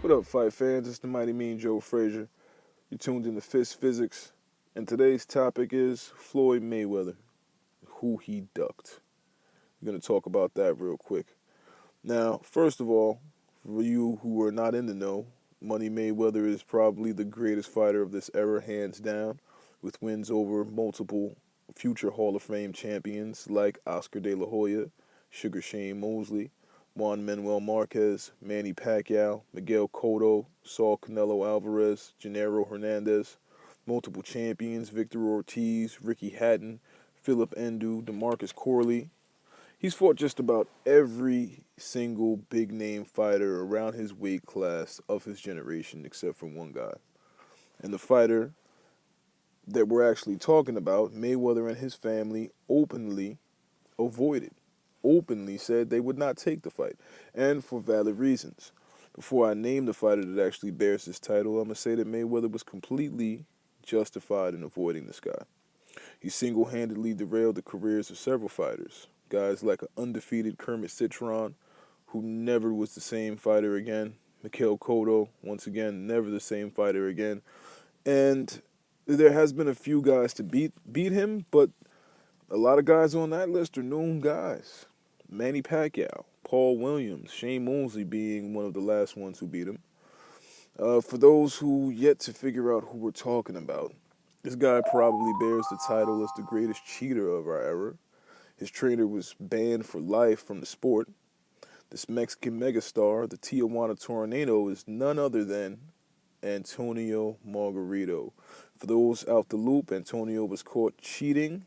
What up, fight fans? It's the mighty mean Joe Frazier. You're tuned in to Fist Physics, and today's topic is Floyd Mayweather, who he ducked. We're going to talk about that real quick. Now, first of all, for you who are not in the know, Money Mayweather is probably the greatest fighter of this era, hands down, with wins over multiple future Hall of Fame champions like Oscar De La Hoya, Sugar Shane Mosley, Juan Manuel Marquez, Manny Pacquiao, Miguel Cotto, Saul Canelo Alvarez, Gennaro Hernandez, multiple champions Victor Ortiz, Ricky Hatton, Philip Endu, DeMarcus Corley. He's fought just about every single big name fighter around his weight class of his generation except for one guy. And the fighter that we're actually talking about, Mayweather and his family openly avoided, openly said they would not take the fight, and for valid reasons. Before I name the fighter that actually bears this title, I'm going to say that Mayweather was completely justified in avoiding this guy. He single-handedly derailed the careers of several fighters, guys like an undefeated Kermit Citron, who never was the same fighter again, Miguel Cotto, once again, never the same fighter again, and there has been a few guys to beat him, but a lot of guys on that list are known guys. Manny Pacquiao, Paul Williams, Shane Mosley being one of the last ones who beat him. For those who yet to figure out who we're talking about, this guy probably bears the title as the greatest cheater of our era. His trainer was banned for life from the sport. This Mexican megastar, the Tijuana Tornado, is none other than Antonio Margarito. For those out the loop, Antonio was caught cheating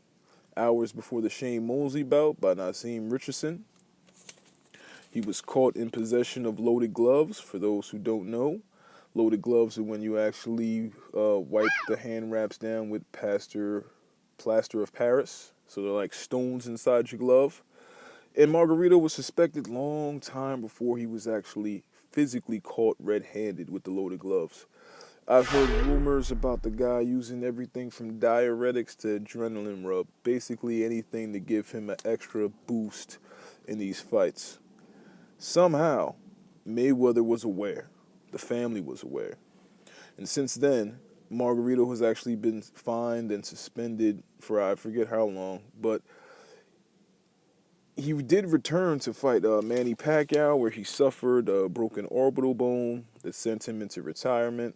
hours before the Shane Mosley bout by Naseem Richardson. He was caught in possession of loaded gloves. For those who don't know, loaded gloves are when you actually wipe the hand wraps down with plaster of Paris. So they're like stones inside your glove. And Margarito was suspected long time before he was actually physically caught red-handed with the loaded gloves. I've heard rumors about the guy using everything from diuretics to adrenaline rub, basically anything to give him an extra boost in these fights. Somehow, Mayweather was aware. The family was aware. And since then, Margarito has actually been fined and suspended for I forget how long, but he did return to fight Manny Pacquiao, where he suffered a broken orbital bone that sent him into retirement.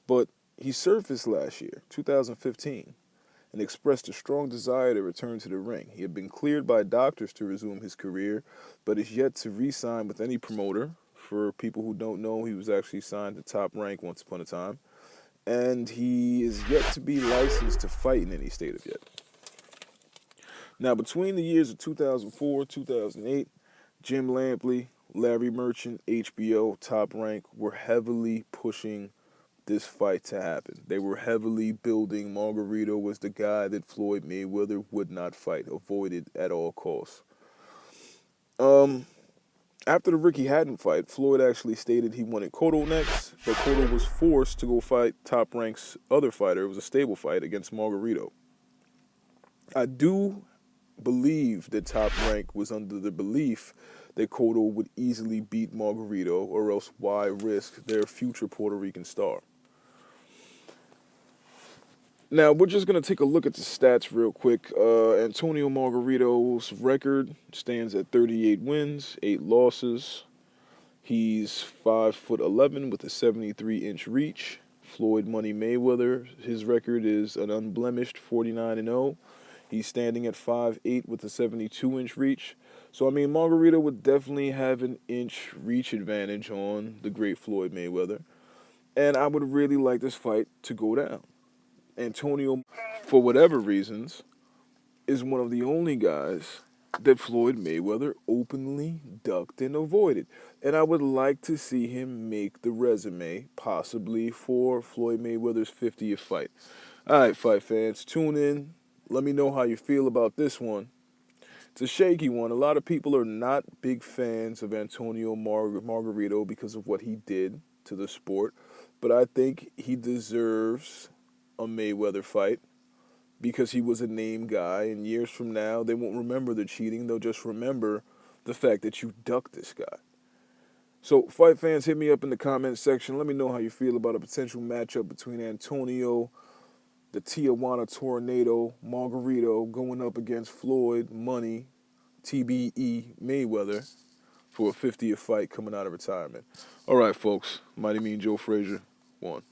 But he surfaced last year, 2015, and expressed a strong desire to return to the ring. He had been cleared by doctors to resume his career, but is yet to re-sign with any promoter. For people who don't know, he was actually signed to Top Rank once upon a time. And he is yet to be licensed to fight in any state of yet. Now, between the years of 2004, 2008, Jim Lampley, Larry Merchant, HBO, Top Rank were heavily pushing this fight to happen. They were heavily building Margarito as the guy that Floyd Mayweather would not fight, avoided at all costs. After the Ricky Hatton fight, Floyd actually stated he wanted Cotto next, but Cotto was forced to go fight Top Rank's other fighter. It was a stable fight against Margarito. I do believe that Top Rank was under the belief that Cotto would easily beat Margarito, or else why risk their future Puerto Rican star? Now, we're just going to take a look at the stats real quick. Antonio Margarito's record stands at 38 wins, 8 losses. He's 5'11" with a 73-inch reach. Floyd Money Mayweather, his record is an unblemished 49-0. He's standing at 5'8" with a 72-inch reach. So, I mean, Margarito would definitely have an inch reach advantage on the great Floyd Mayweather. And I would really like this fight to go down. Antonio, for whatever reasons, is one of the only guys that Floyd Mayweather openly ducked and avoided. And I would like to see him make the resume, possibly for Floyd Mayweather's 50th fight. All right, fight fans, tune in. Let me know how you feel about this one. It's a shaky one. A lot of people are not big fans of Antonio Margarito because of what he did to the sport. But I think he deserves a Mayweather fight because he was a name guy, and years from now, they won't remember the cheating. They'll just remember the fact that you ducked this guy. So, fight fans, hit me up in the comment section. Let me know how you feel about a potential matchup between Antonio, the Tijuana Tornado, Margarito, going up against Floyd Money, TBE Mayweather, for a 50th fight coming out of retirement. All right, folks. Mighty Mean Joe Frazier, 1.